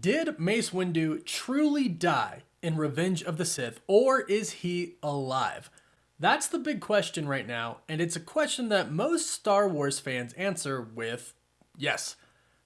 Did Mace Windu truly die in Revenge of the Sith, or is he alive? That's the big question right now, and it's a question that most Star Wars fans answer with yes.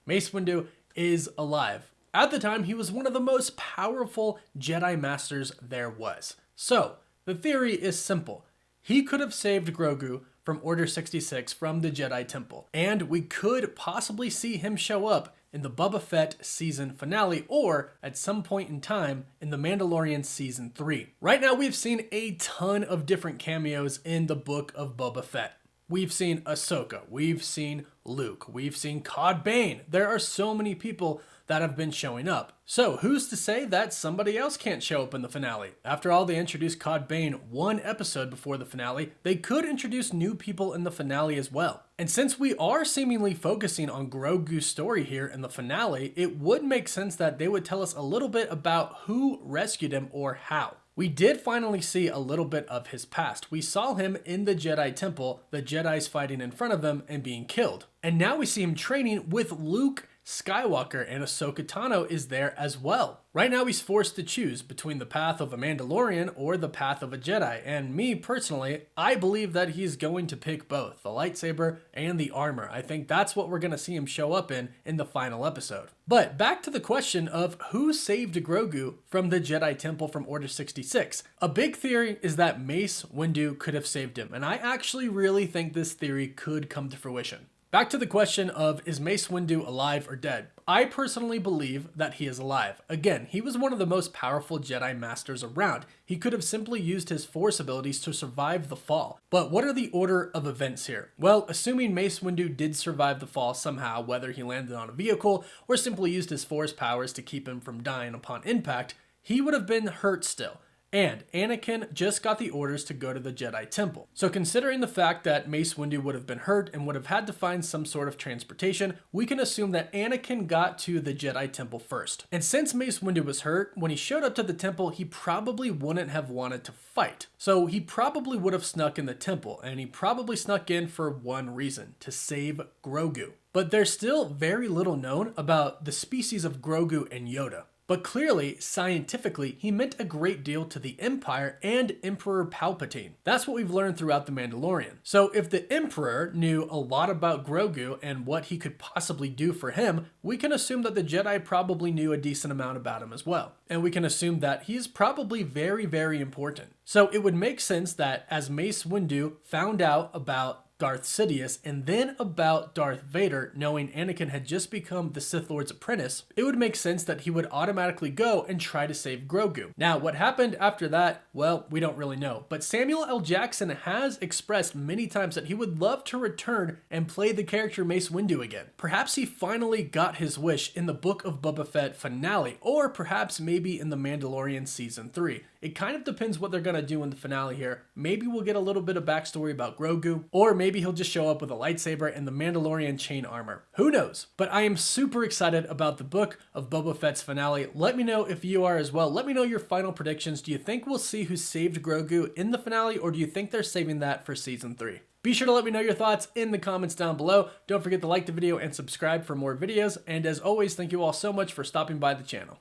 Mace Windu is alive. At the time, he was one of the most powerful Jedi Masters there was. So, the theory is simple. He could have saved Grogu from Order 66 from the Jedi Temple, and we could possibly see him show up in the Boba Fett season finale, or at some point in time in the Mandalorian season 3. Right now, we've seen a ton of different cameos in the book of Boba Fett. We've seen Ahsoka, we've seen Luke, we've seen Cad Bane. There are so many people that have been showing up. So who's to say that somebody else can't show up in the finale? After all, they introduced Cad Bane one episode before the finale. They could introduce new people in the finale as well. And since we are seemingly focusing on Grogu's story here in the finale, it would make sense that they would tell us a little bit about who rescued him or how. We did finally see a little bit of his past. We saw him in the Jedi Temple, the Jedis fighting in front of him and being killed. And now we see him training with Luke Skywalker, and Ahsoka Tano is there as well. Right now he's forced to choose between the path of a Mandalorian or the path of a Jedi, and me personally, I believe that he's going to pick both, the lightsaber and the armor. I think that's what we're going to see him show up in the final episode. But back to the question of who saved Grogu from the Jedi Temple from Order 66. A big theory is that Mace Windu could have saved him, and I actually really think this theory could come to fruition. Back to the question of, is Mace Windu alive or dead? I personally believe that he is alive. Again, he was one of the most powerful Jedi Masters around. He could have simply used his Force abilities to survive the fall. But what are the order of events here? Well, assuming Mace Windu did survive the fall somehow, whether he landed on a vehicle or simply used his Force powers to keep him from dying upon impact, he would have been hurt still. And Anakin just got the orders to go to the Jedi Temple. So considering the fact that Mace Windu would have been hurt and would have had to find some sort of transportation, we can assume that Anakin got to the Jedi Temple first. And since Mace Windu was hurt, when he showed up to the temple, he probably wouldn't have wanted to fight. So he probably would have snuck in the temple, and he probably snuck in for one reason, to save Grogu. But there's still very little known about the species of Grogu and Yoda. But clearly, scientifically, he meant a great deal to the Empire and Emperor Palpatine. That's what we've learned throughout The Mandalorian. So if the Emperor knew a lot about Grogu and what he could possibly do for him, we can assume that the Jedi probably knew a decent amount about him as well. And we can assume that he's probably very, very important. So it would make sense that as Mace Windu found out about Darth Sidious and then about Darth Vader, knowing Anakin had just become the Sith Lord's apprentice, it would make sense that he would automatically go and try to save Grogu. Now, what happened after that, well, we don't really know, but Samuel L. Jackson has expressed many times that he would love to return and play the character Mace Windu again. Perhaps he finally got his wish in the Book of Boba Fett finale, or perhaps maybe in the Mandalorian season 3. It kind of depends what they're going to do in the finale here. Maybe we'll get a little bit of backstory about Grogu, or maybe he'll just show up with a lightsaber and the Mandalorian chain armor. Who knows? But I am super excited about the Book of Boba Fett's finale. Let me know if you are as well. Let me know your final predictions. Do you think we'll see who saved Grogu in the finale, or do you think they're saving that for season 3? Be sure to let me know your thoughts in the comments down below. Don't forget to like the video and subscribe for more videos. And as always, thank you all so much for stopping by the channel.